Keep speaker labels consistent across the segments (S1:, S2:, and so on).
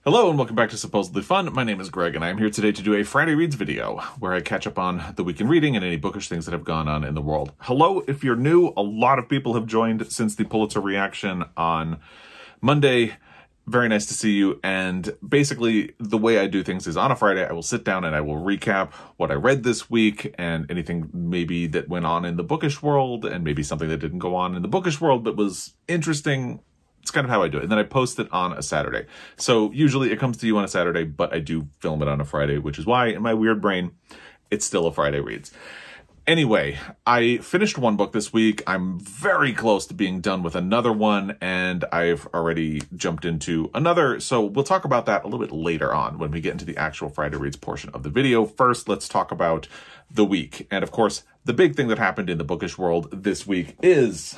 S1: Hello and welcome back to Supposedly Fun. My name is Greg and I am here today to do a Friday Reads video where I catch up on the week in reading and any bookish things that have gone on in the world. Hello, if you're new, a lot of people have joined since the Pulitzer reaction on Monday. Very nice to see you. And basically the way I do things is on a Friday, I will sit down and I will recap what I read this week and anything maybe that went on in the bookish world and maybe something that didn't go on in the bookish world but was interesting. It's kind of how I do it. And then I post it on a Saturday. So usually it comes to you on a Saturday, but I do film it on a Friday, which is why in my weird brain, it's still a Friday Reads. Anyway, I finished one book this week. I'm very close to being done with another one, and I've already jumped into another. So we'll talk about that a little bit later on when we get into the actual Friday Reads portion of the video. First, let's talk about the week. And of course, the big thing that happened in the bookish world this week is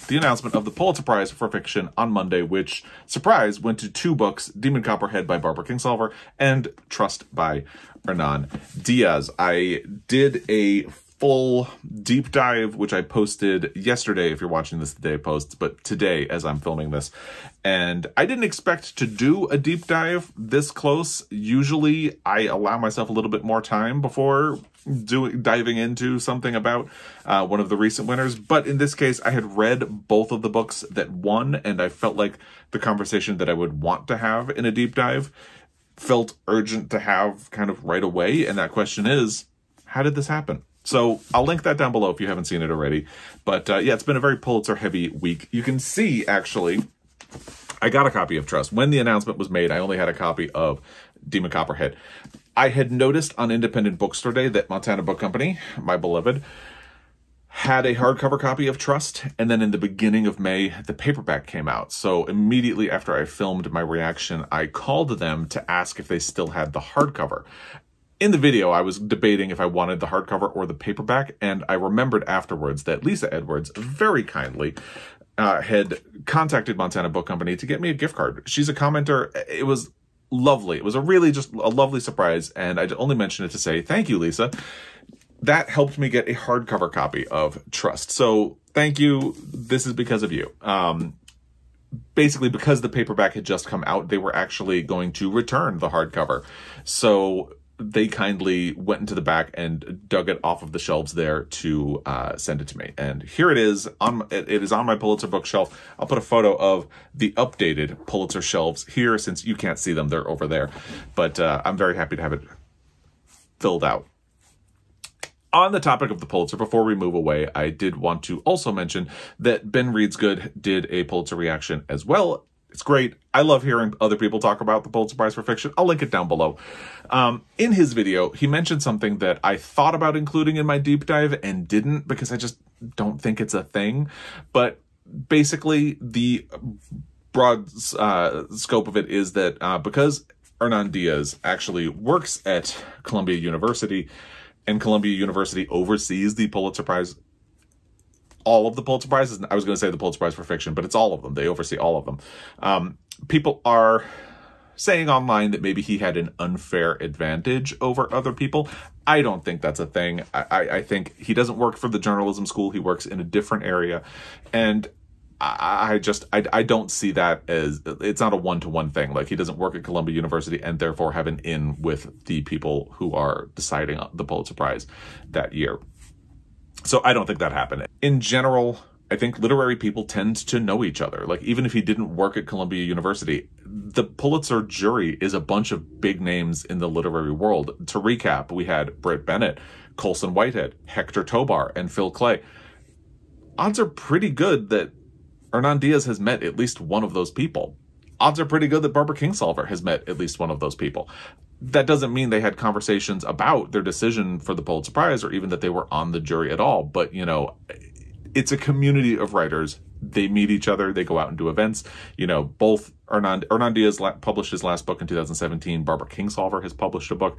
S1: the announcement of the Pulitzer Prize for Fiction on Monday, which, surprise, went to two books, Demon Copperhead by Barbara Kingsolver and Trust by Hernan Diaz. I did a full deep dive, which I posted yesterday, if you're watching this the day it posts, but today as I'm filming this. And I didn't expect to do a deep dive this close. Usually I allow myself a little bit more time before diving into something about one of the recent winners. But in this case, I had read both of the books that won, and I felt like the conversation that I would want to have in a deep dive felt urgent to have kind of right away. And that question is, how did this happen? So I'll link that down below if you haven't seen it already. But yeah, it's been a very Pulitzer-heavy week. You can see, actually, I got a copy of Trust. When the announcement was made, I only had a copy of Demon Copperhead. I had noticed on Independent Bookstore Day that Montana Book Company, my beloved, had a hardcover copy of Trust, and then in the beginning of May, the paperback came out. So immediately after I filmed my reaction, I called them to ask if they still had the hardcover. In the video, I was debating if I wanted the hardcover or the paperback, and I remembered afterwards that Lisa Edwards very kindly had contacted Montana Book Company to get me a gift card. She's a commenter. It was lovely. It was a really just a lovely surprise, and I only mentioned it to say, thank you, Lisa. That helped me get a hardcover copy of Trust. So thank you. This is because of you. Basically, because the paperback had just come out, they were actually going to return the hardcover. So they kindly went into the back and dug it off of the shelves there to send it to me. And here it is. It is on my Pulitzer bookshelf. I'll put a photo of the updated Pulitzer shelves here since you can't see them. They're over there. But I'm very happy to have it filled out. On the topic of the Pulitzer, before we move away, I did want to also mention that Ben Reads Good did a Pulitzer reaction as well. It's great. I love hearing other people talk about the Pulitzer Prize for Fiction. I'll link it down below. In his video, he mentioned something that I thought about including in my deep dive and didn't because I just don't think it's a thing. But basically, the broad scope of it is that because Hernan Diaz actually works at Columbia University, and Columbia University oversees the Pulitzer Prize, all of the Pulitzer Prizes. I was going to say the Pulitzer Prize for Fiction, but it's all of them. They oversee all of them. People are saying online that maybe he had an unfair advantage over other people. I don't think that's a thing. I think he doesn't work for the journalism school. He works in a different area. And I don't see that as, it's not a one-to-one thing. Like, he doesn't work at Columbia University and therefore have an in with the people who are deciding the Pulitzer Prize that year. So I don't think that happened. In general, I think literary people tend to know each other. Like, even if he didn't work at Columbia University, the Pulitzer jury is a bunch of big names in the literary world. To recap, we had Britt Bennett, Colson Whitehead, Hector Tobar, and Phil Clay. Odds are pretty good that Hernan Diaz has met at least one of those people. Odds are pretty good that Barbara Kingsolver has met at least one of those people. That doesn't mean they had conversations about their decision for the Pulitzer Prize or even that they were on the jury at all. But, you know, it's a community of writers. They meet each other. They go out and do events. You know, both Hernan Diaz published his last book in 2017. Barbara Kingsolver has published a book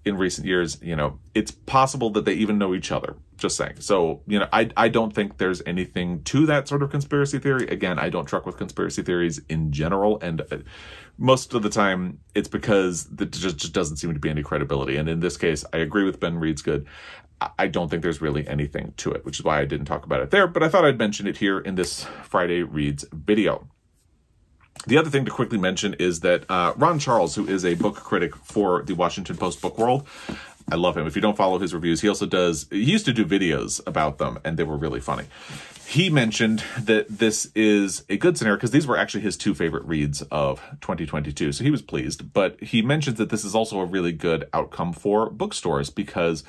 S1: in recent years. You know, it's possible that they even know each other. Just saying. So, you know, I don't think there's anything to that sort of conspiracy theory. Again, I don't truck with conspiracy theories in general. And most of the time, it's because there just doesn't seem to be any credibility. And in this case, I agree with Ben Reads Good. I don't think there's really anything to it, which is why I didn't talk about it there. But I thought I'd mention it here in this Friday Reads video. The other thing to quickly mention is that Ron Charles, who is a book critic for the Washington Post Book World, I love him. If you don't follow his reviews, he used to do videos about them, and they were really funny. He mentioned that this is a good scenario because these were actually his 2 favorite reads of 2022, so he was pleased. But he mentions that this is also a really good outcome for bookstores because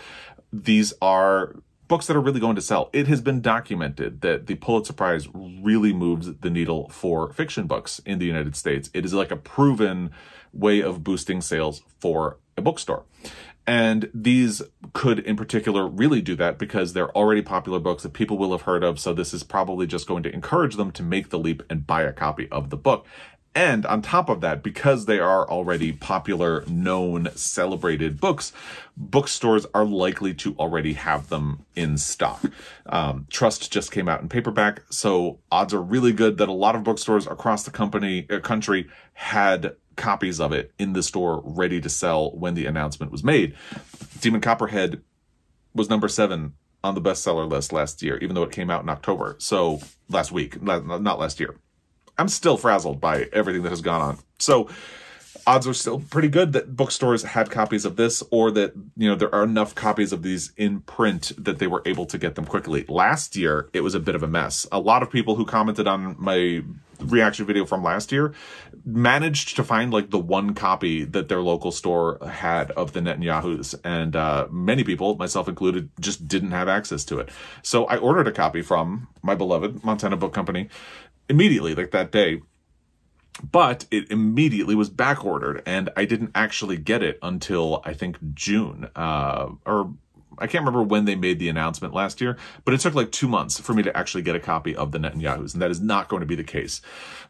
S1: these are books that are really going to sell. It has been documented that the Pulitzer Prize really moves the needle for fiction books in the United States. It is like a proven way of boosting sales for a bookstore. And these could, in particular, really do that because they're already popular books that people will have heard of. So this is probably just going to encourage them to make the leap and buy a copy of the book. And on top of that, because they are already popular, known, celebrated books, bookstores are likely to already have them in stock. Trust just came out in paperback, so odds are really good that a lot of bookstores across the country had copies of it in the store ready to sell when the announcement was made. Demon Copperhead was number 7 on the bestseller list last year, even though it came out in October. So last week, not last year. I'm still frazzled by everything that has gone on. So odds are still pretty good that bookstores had copies of this, or that, you know, there are enough copies of these in print that they were able to get them quickly. Last year, it was a bit of a mess. A lot of people who commented on my reaction video from last year managed to find like the one copy that their local store had of the Netanyahus, and many people, myself included, just didn't have access to it. So I ordered a copy from my beloved Montana Book Company immediately, like that day, but it immediately was back ordered, and I didn't actually get it until I think June, or I can't remember when they made the announcement last year, but it took like 2 months for me to actually get a copy of the Netanyahus, and that is not going to be the case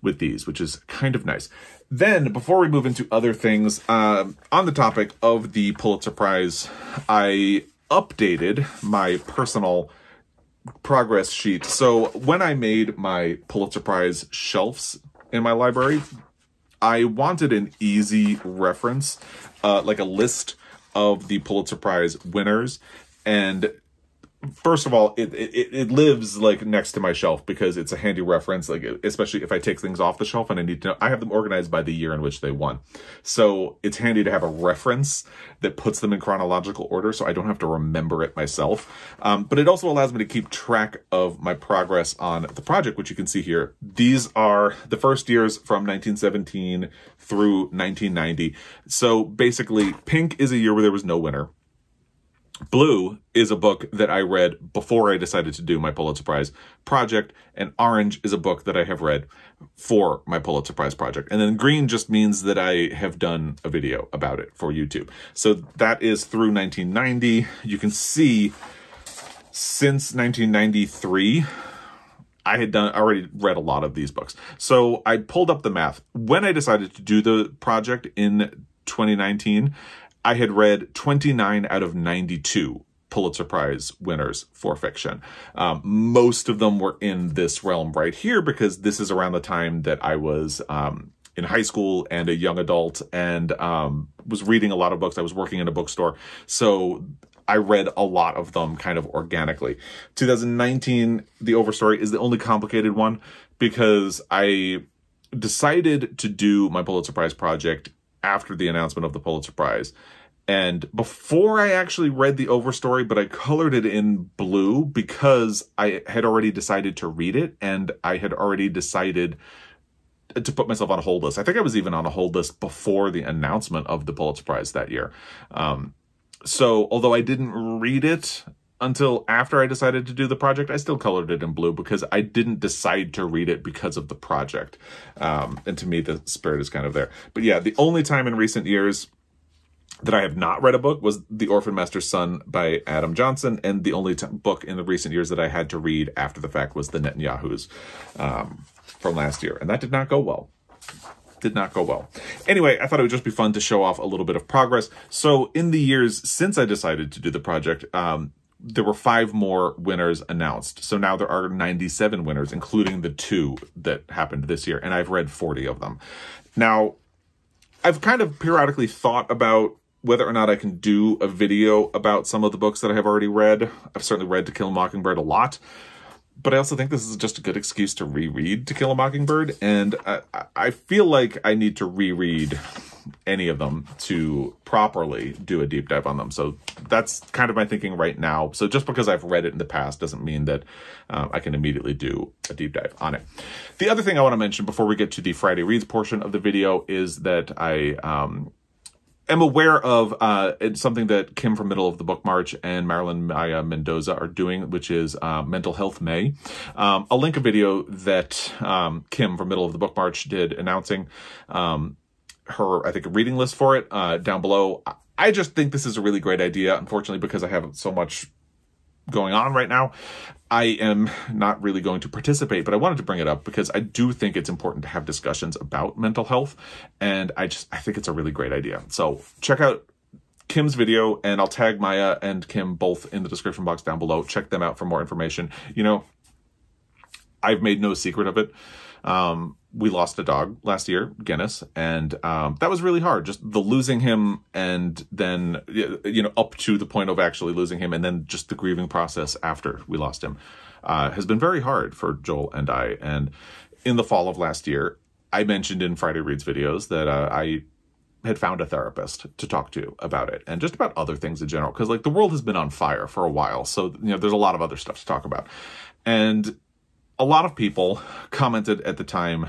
S1: with these, which is kind of nice. Then, before we move into other things, on the topic of the Pulitzer Prize, I updated my personal progress sheet. So when I made my Pulitzer Prize shelves in my library, I wanted an easy reference, like a list of the Pulitzer Prize winners. And first of all, it lives like next to my shelf because it's a handy reference, like especially if I take things off the shelf and I need to know. I have them organized by the year in which they won. So it's handy to have a reference that puts them in chronological order so I don't have to remember it myself. But it also allows me to keep track of my progress on the project, which you can see here. These are the first years from 1917 through 1990. So basically, pink is a year where there was no winner. Blue is a book that I read before I decided to do my Pulitzer Prize project, and orange is a book that I have read for my Pulitzer Prize project. And then green just means that I have done a video about it for YouTube. So that is through 1990. You can see since 1993, I had already read a lot of these books. So I pulled up the math. When I decided to do the project in 2019, I had read 29 out of 92 Pulitzer Prize winners for fiction. Most of them were in this realm right here because this is around the time that I was in high school and a young adult and was reading a lot of books. I was working in a bookstore. So I read a lot of them kind of organically. 2019, The Overstory is the only complicated one because I decided to do my Pulitzer Prize project after the announcement of the Pulitzer Prize. And before I actually read The Overstory, but I colored it in blue because I had already decided to read it, and I had already decided to put myself on a hold list. I think I was even on a hold list before the announcement of the Pulitzer Prize that year. So although I didn't read it until after I decided to do the project, I still colored it in blue because I didn't decide to read it because of the project. And to me, the spirit is kind of there. But yeah, the only time in recent years that I have not read a book was The Orphan Master's Son by Adam Johnson, and the only book in the recent years that I had to read after the fact was The Netanyahus from last year, and that did not go well. Did not go well. Anyway, I thought it would just be fun to show off a little bit of progress. So in the years since I decided to do the project, there were 5 more winners announced. So now there are 97 winners, including the 2 that happened this year, and I've read 40 of them. Now, I've kind of periodically thought about whether or not I can do a video about some of the books that I have already read. I've certainly read To Kill a Mockingbird a lot. But I also think this is just a good excuse to reread To Kill a Mockingbird, and I feel like I need to reread any of them to properly do a deep dive on them. So that's kind of my thinking right now. So just because I've read it in the past doesn't mean that I can immediately do a deep dive on it. The other thing I want to mention before we get to the Friday Reads portion of the video is that I am aware of it's something that Kim from Middle of the Book March and Marilyn Maya Mendoza are doing, which is Mental Health May. I'll link a video that Kim from Middle of the Book March did announcing her, I think, a reading list for it down below. I just think this is a really great idea. Unfortunately, because I have so much going on right now, I am not really going to participate, but I wanted to bring it up because I do think it's important to have discussions about mental health, and I think it's a really great idea. So check out Kim's video, and I'll tag Maya and Kim both in the description box down below. Check them out for more information. You know, I've made no secret of it. We lost a dog last year, Guinness, and that was really hard. Just the losing him, and then, you know, up to the point of actually losing him, and then just the grieving process after we lost him has been very hard for Joel and I. And in the fall of last year, I mentioned in Friday Reads videos that I had found a therapist to talk to about it, and just about other things in general, because like the world has been on fire for a while, so you know there's a lot of other stuff to talk about. And a lot of people commented at the time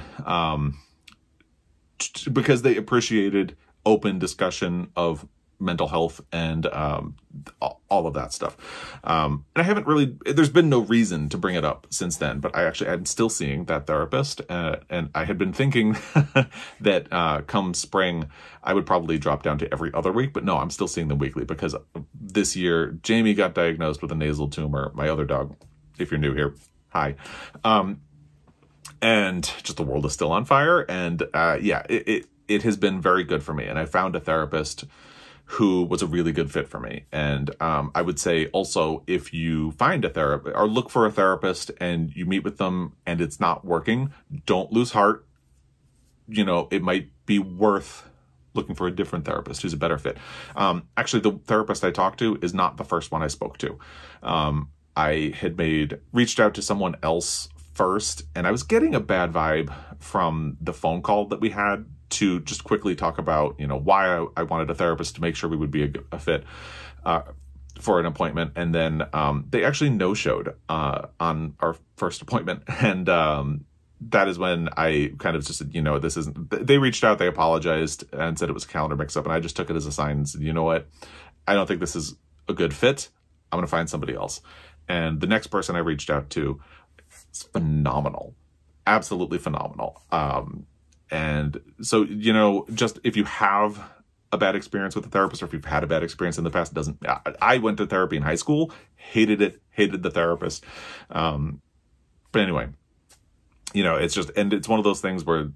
S1: because they appreciated open discussion of mental health and all of that stuff. And I haven't really, there's been no reason to bring it up since then, but I'm still seeing that therapist. And I had been thinking that come spring, I would probably drop down to every other week, but no, I'm still seeing them weekly because this year, Jamie got diagnosed with a nasal tumor. My other dog, if you're new here, hi. And just the world is still on fire. And yeah, it has been very good for me. And I found a therapist who was a really good fit for me. And I would say also, if you find a therapist or look for a therapist and you meet with them and it's not working, don't lose heart. You know, it might be worth looking for a different therapist who's a better fit. Actually, the therapist I talked to is not the first one I spoke to. I had reached out to someone else first, and I was getting a bad vibe from the phone call that we had to just quickly talk about, you know, why I wanted a therapist to make sure we would be a fit for an appointment. And then they actually no-showed on our first appointment. And that is when I kind of just said, you know, this isn't, they reached out, they apologized and said it was a calendar mix-up. And I just took it as a sign and said, you know what, I don't think this is a good fit. I'm going to find somebody else. And the next person I reached out to is phenomenal, absolutely phenomenal. And so, you know, just if you have a bad experience with a therapist, or if you've had a bad experience in the past, I went to therapy in high school, hated it, hated the therapist. But anyway, you know, it's just, and it's one of those things where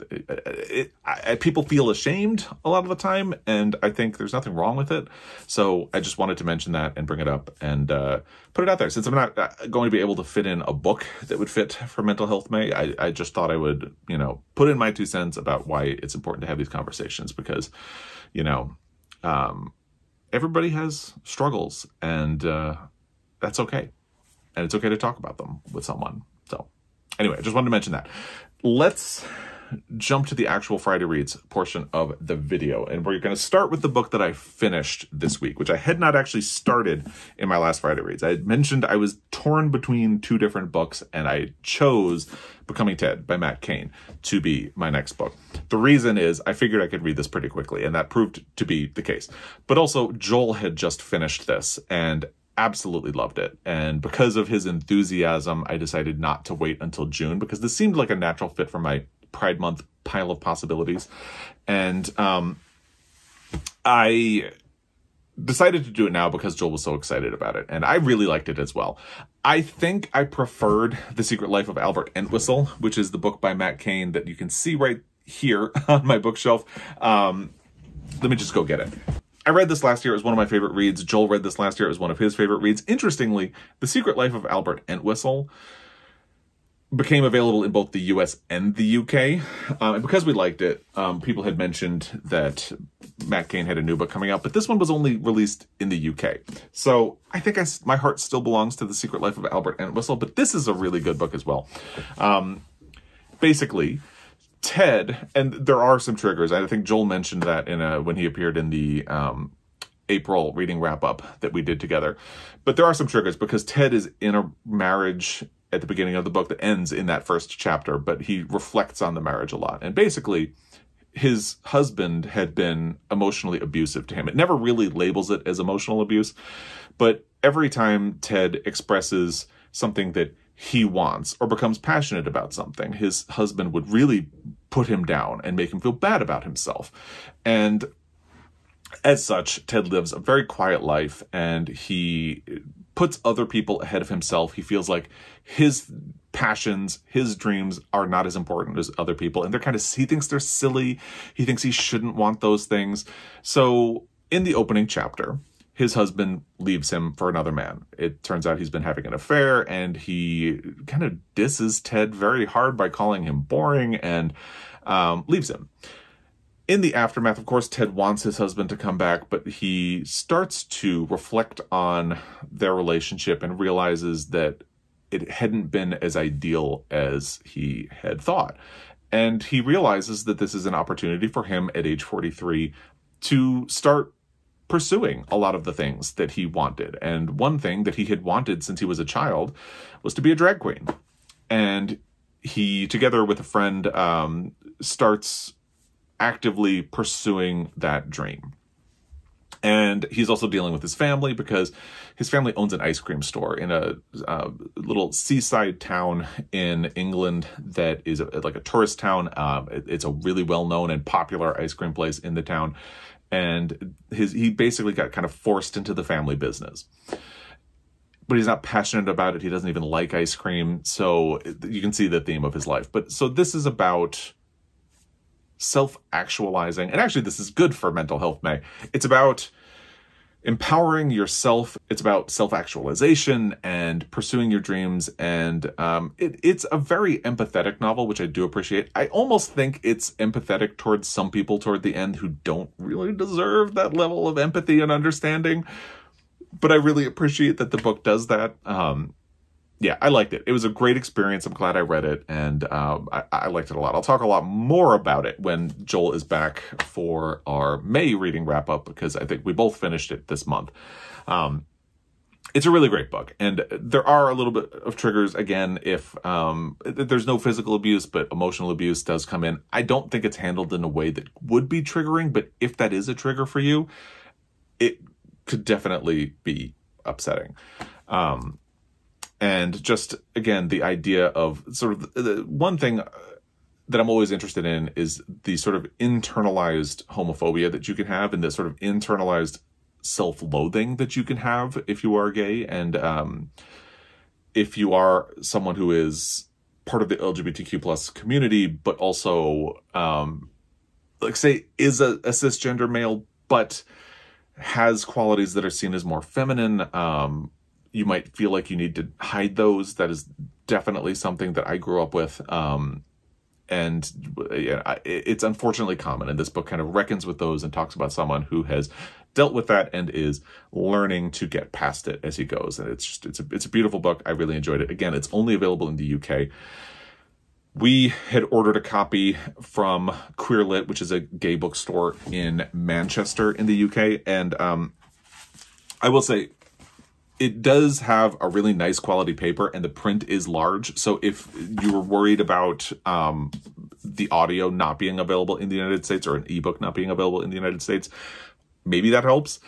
S1: people feel ashamed a lot of the time, and I think there's nothing wrong with it. So I just wanted to mention that and bring it up and put it out there. Since I'm not going to be able to fit in a book that would fit for Mental Health May, I just thought I would, you know, put in my 2 cents about why it's important to have these conversations, because, you know, everybody has struggles, and that's okay. And it's okay to talk about them with someone. So anyway, I just wanted to mention that. Let's jump to the actual Friday Reads portion of the video. And we're going to start with the book that I finished this week, which I had not actually started in my last Friday Reads. I had mentioned I was torn between 2 different books, and I chose Becoming Ted by Matt Cain to be my next book. The reason is I figured I could read this pretty quickly, and that proved to be the case. But also, Joel had just finished this, and absolutely loved it. And because of his enthusiasm, I decided not to wait until June, because this seemed like a natural fit for my Pride Month pile of possibilities. And I decided to do it now because Joel was so excited about it, and I really liked it as well. I think I preferred The Secret Life of Albert Entwistle, which is the book by Matt Cain that you can see right here on my bookshelf. Let me just go get it. I read this last year. It was one of my favorite reads. Joel read this last year. It was one of his favorite reads. Interestingly, The Secret Life of Albert Entwistle became available in both the US and the UK. And because we liked it, people had mentioned that Matt Cain had a new book coming out, but this one was only released in the UK. So I think my heart still belongs to The Secret Life of Albert Entwistle, but this is a really good book as well. Basically, Ted, and there are some triggers. I think Joel mentioned that when he appeared in the April reading wrap-up that we did together. But there are some triggers because Ted is in a marriage at the beginning of the book that ends in that first chapter, but he reflects on the marriage a lot. And basically, his husband had been emotionally abusive to him. It never really labels it as emotional abuse, but every time Ted expresses something that he wants or becomes passionate about something, his husband would really put him down and make him feel bad about himself. And as such, Ted lives a very quiet life, and he puts other people ahead of himself. He feels like his passions, his dreams are not as important as other people, and he thinks they're silly. He thinks he shouldn't want those things. So in the opening chapter, his husband leaves him for another man. It turns out he's been having an affair, and he kind of disses Ted very hard by calling him boring and leaves him. In the aftermath, of course, Ted wants his husband to come back, but he starts to reflect on their relationship and realizes that it hadn't been as ideal as he had thought. And he realizes that this is an opportunity for him at age 43 to start pursuing a lot of the things that he wanted. And one thing that he had wanted since he was a child was to be a drag queen. And he, together with a friend, starts actively pursuing that dream. And he's also dealing with his family because his family owns an ice cream store in a little seaside town in England that is like a tourist town. It's a really well-known and popular ice cream place in the town. And he basically got kind of forced into the family business. But he's not passionate about it. He doesn't even like ice cream. So you can see the theme of his life. So this is about self-actualizing. And actually, this is good for mental health, May. It's about empowering yourself. It's about self-actualization and pursuing your dreams. And it's a very empathetic novel, which I do appreciate. I almost think it's empathetic towards some people toward the end who don't really deserve that level of empathy and understanding. But I really appreciate that the book does that. Yeah, I liked it. It was a great experience. I'm glad I read it, and I liked it a lot. I'll talk a lot more about it when Joel is back for our May reading wrap-up, because I think we both finished it this month. It's a really great book, and there are a little bit of triggers, again, if there's no physical abuse, but emotional abuse does come in. I don't think it's handled in a way that would be triggering, but if that is a trigger for you, it could definitely be upsetting. And just, again, the idea of sort of the one thing that I'm always interested in is the sort of internalized homophobia that you can have, and the sort of internalized self-loathing that you can have if you are gay. And if you are someone who is part of the LGBTQ plus community, but also, like, say, is a cisgender male, but has qualities that are seen as more feminine, you might feel like you need to hide those. That is definitely something that I grew up with. And yeah, it's unfortunately common. And this book kind of reckons with those and talks about someone who has dealt with that and is learning to get past it as he goes. And it's a beautiful book. I really enjoyed it. Again, it's only available in the UK. We had ordered a copy from Queer Lit, which is a gay bookstore in Manchester in the UK. And I will say, it does have a really nice quality paper, and the print is large. So if you were worried about the audio not being available in the United States, or an ebook not being available in the United States, maybe that helps.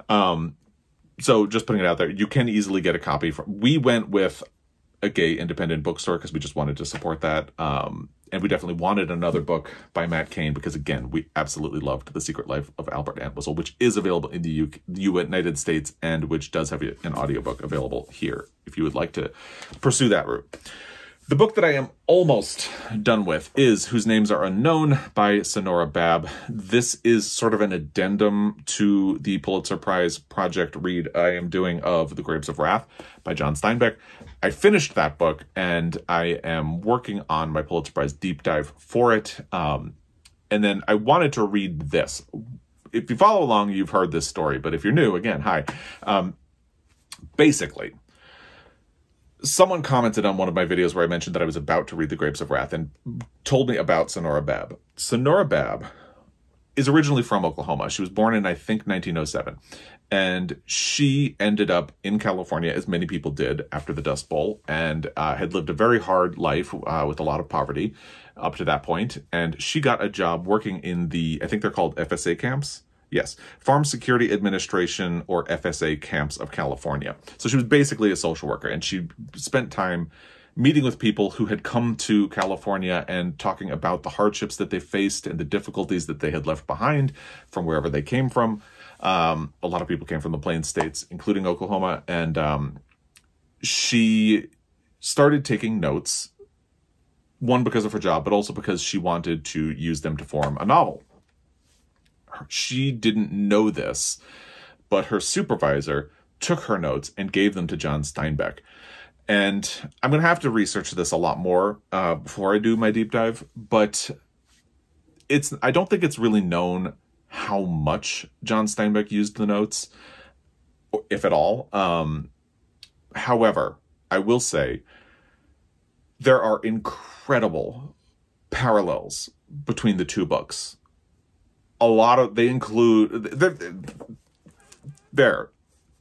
S1: So just putting it out there, you can easily get a copy. We went with a gay independent bookstore because we just wanted to support that. And we definitely wanted another book by Matt Cain because, again, we absolutely loved The Secret Life of Albert Entwistle, which is available in the United States, and which does have an audiobook available here if you would like to pursue that route. The book that I am almost done with is Whose Names Are Unknown by Sanora Babb. This is sort of an addendum to the Pulitzer Prize project read I am doing of The Grapes of Wrath by John Steinbeck. I finished that book, and I am working on my Pulitzer Prize deep dive for it. And then I wanted to read this. If you follow along, you've heard this story, but if you're new, again, hi. Basically, someone commented on one of my videos where I mentioned that I was about to read The Grapes of Wrath and told me about Sanora Babb. Sanora Babb is originally from Oklahoma. She was born in, I think, 1907. And she ended up in California, as many people did after the Dust Bowl, and had lived a very hard life with a lot of poverty up to that point. And she got a job working in the, I think they're called FSA camps. Yes, Farm Security Administration, or FSA camps of California. So she was basically a social worker, and she spent time meeting with people who had come to California and talking about the hardships that they faced and the difficulties that they had left behind from wherever they came from. A lot of people came from the Plains states, including Oklahoma, and she started taking notes, one, because of her job, but also because she wanted to use them to form a novel. She didn't know this, but her supervisor took her notes and gave them to John Steinbeck. And I'm going to have to research this a lot more before I do my deep dive, but I don't think it's really known how much John Steinbeck used the notes, if at all. However, I will say there are incredible parallels between the two books. They include, they're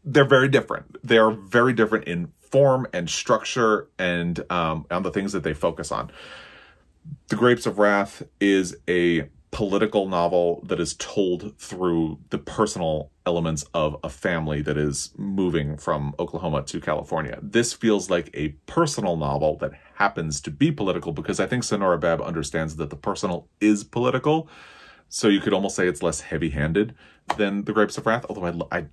S1: very different. They are very different in form and structure and on the things that they focus on. The Grapes of Wrath is a political novel that is told through the personal elements of a family that is moving from Oklahoma to California. This feels like a personal novel that happens to be political, because I think Sanora Babb understands that the personal is political. So you could almost say it's less heavy-handed than The Grapes of Wrath, although I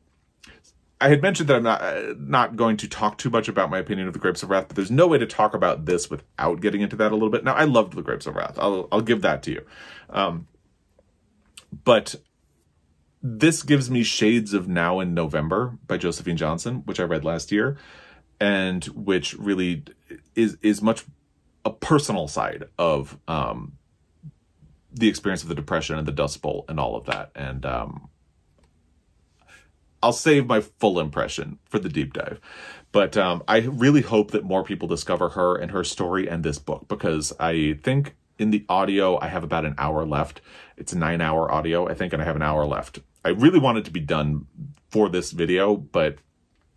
S1: had mentioned that I'm not going to talk too much about my opinion of The Grapes of Wrath, but there's no way to talk about this without getting into that a little bit. Now, I loved The Grapes of Wrath. I'll give that to you. But this gives me shades of Now in November by Josephine Johnson, which I read last year, and which really is much a personal side of the experience of the Depression and the Dust Bowl and all of that. And I'll save my full impression for the deep dive. But I really hope that more people discover her and her story and this book, because I think in the audio, I have about an hour left. It's a 9-hour audio, I think, and I have an hour left. I really wanted to be done for this video, but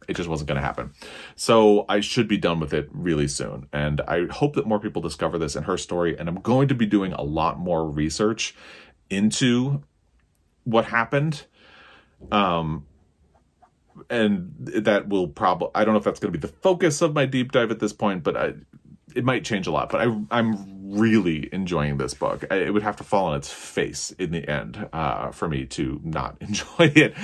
S1: it just wasn't going to happen. So I should be done with it really soon. And I hope that more people discover this and her story. And I'm going to be doing a lot more research into what happened. And that will probably, I don't know if that's going to be the focus of my deep dive at this point, but it might change a lot. But I'm really enjoying this book. It would have to fall on its face in the end for me to not enjoy it.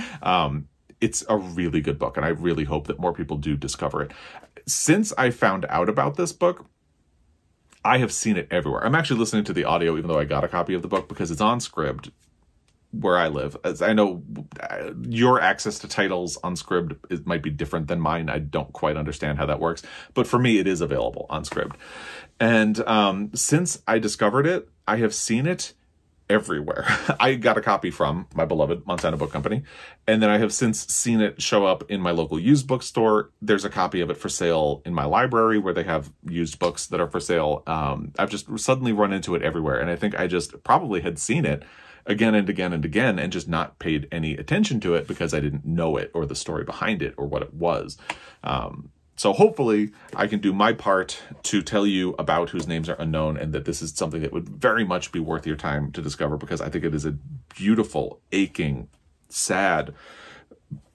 S1: It's a really good book, and I really hope that more people do discover it. Since I found out about this book, I have seen it everywhere. I'm actually listening to the audio, even though I got a copy of the book, because it's on Scribd where I live. As I know, your access to titles on Scribd might be different than mine. I don't quite understand how that works, but for me, it is available on Scribd. And since I discovered it, I have seen it everywhere. I got a copy from my beloved Montana Book Company, and then I have since seen it show up in my local used bookstore. There's a copy of it for sale in my library where they have used books that are for sale. I've just suddenly run into it everywhere, and I think I just probably had seen it again and again and again and just not paid any attention to it because I didn't know it or the story behind it or what it was. So hopefully I can do my part to tell you about Whose Names Are Unknown, and that this is something that would very much be worth your time to discover, because I think it is a beautiful, aching, sad,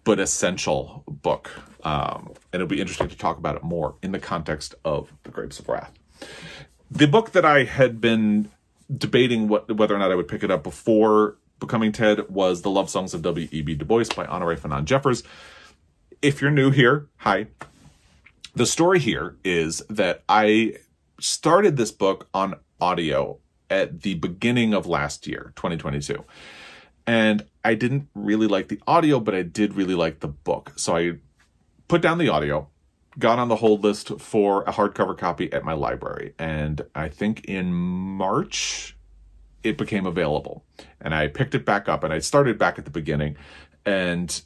S1: but essential book. And it'll be interesting to talk about it more in the context of The Grapes of Wrath. The book that I had been debating whether or not I would pick it up before becoming TED was The Love Songs of W.E.B. Du Bois by Honorée Fannone Jeffers. If you're new here, hi. The story here is that I started this book on audio at the beginning of last year, 2022. And I didn't really like the audio, but I did really like the book. So I put down the audio, got on the hold list for a hardcover copy at my library. And I think in March, it became available. And I picked it back up, and I started back at the beginning and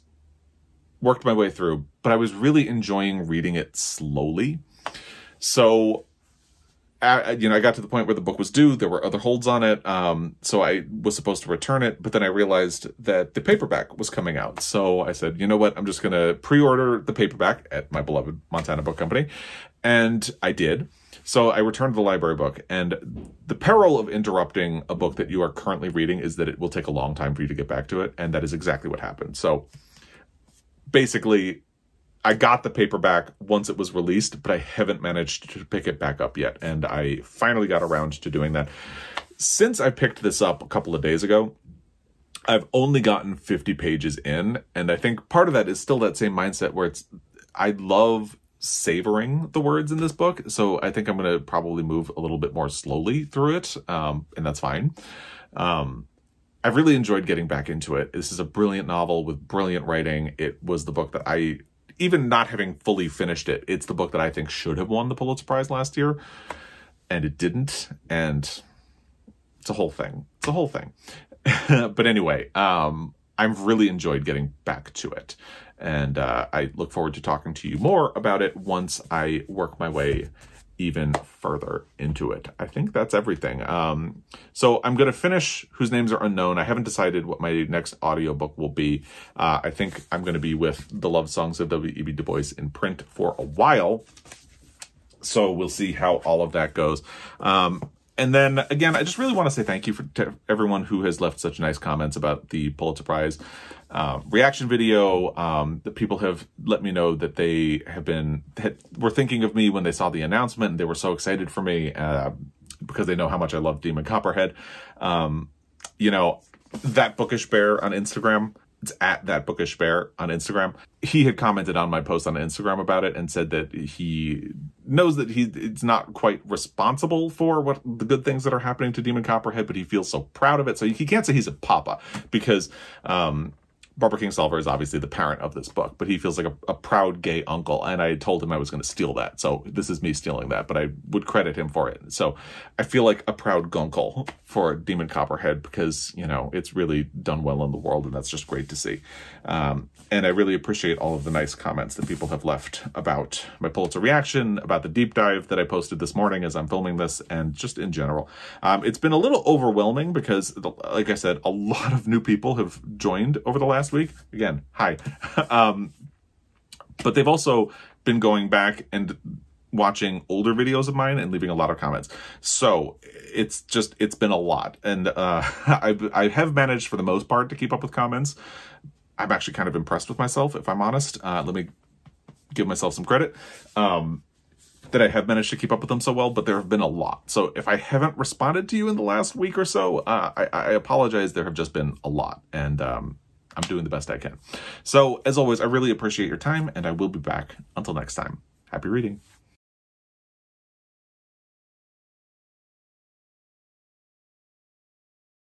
S1: worked my way through. But I was really enjoying reading it slowly. So I got to the point where the book was due. There were other holds on it. So I was supposed to return it, but then I realized that the paperback was coming out. So I said, you know what? I'm just going to pre-order the paperback at my beloved Montana Book Company. And I did. So I returned the library book, and the peril of interrupting a book that you are currently reading is that it will take a long time for you to get back to it. And that is exactly what happened. So basically, I got the paperback once it was released, but I haven't managed to pick it back up yet. And I finally got around to doing that. Since I picked this up a couple of days ago, I've only gotten 50 pages in. And I think part of that is still that same mindset where I love savoring the words in this book. So I think I'm going to probably move a little bit more slowly through it. And that's fine. I've really enjoyed getting back into it. This is a brilliant novel with brilliant writing. It was the book that even not having fully finished it, it's the book that I think should have won the Pulitzer Prize last year, and it didn't, and it's a whole thing. It's a whole thing. But anyway, I've really enjoyed getting back to it, and I look forward to talking to you more about it once I work my way even further into it. I think that's everything. So I'm going to finish Whose Names Are Unknown. I haven't decided what my next audiobook will be. I think I'm going to be with The Love Songs of W.E.B. Du Bois in print for a while. So we'll see how all of that goes. And then, again, I just really want to say thank you to everyone who has left such nice comments about the Pulitzer Prize reaction video. The people have let me know that they were thinking of me when they saw the announcement, and they were so excited for me because they know how much I love Demon Copperhead. That Bookish Bear on Instagram, it's at That Bookish Bear on Instagram. He had commented on my post on Instagram about it and said that he knows that it's not quite responsible for what the good things that are happening to Demon Copperhead, but he feels so proud of it. So he can't say he's a papa because Barbara Kingsolver is obviously the parent of this book, but he feels like a proud gay uncle. And I told him I was going to steal that. So this is me stealing that, but I would credit him for it. So I feel like a proud gunkle for Demon Copperhead because, it's really done well in the world, and that's just great to see. And I really appreciate all of the nice comments that people have left about my Pulitzer reaction, about the deep dive that I posted this morning as I'm filming this, and just in general. It's been a little overwhelming because, like I said, a lot of new people have joined over the last week. Again, hi. But they've also been going back and watching older videos of mine and leaving a lot of comments. So it's been a lot. And I have managed for the most part to keep up with comments. I'm actually kind of impressed with myself, if I'm honest. Let me give myself some credit that I have managed to keep up with them so well, but there have been a lot. So if I haven't responded to you in the last week or so, I apologize. There have just been a lot, and I'm doing the best I can. So as always, I really appreciate your time, and I will be back. Until next time, happy reading.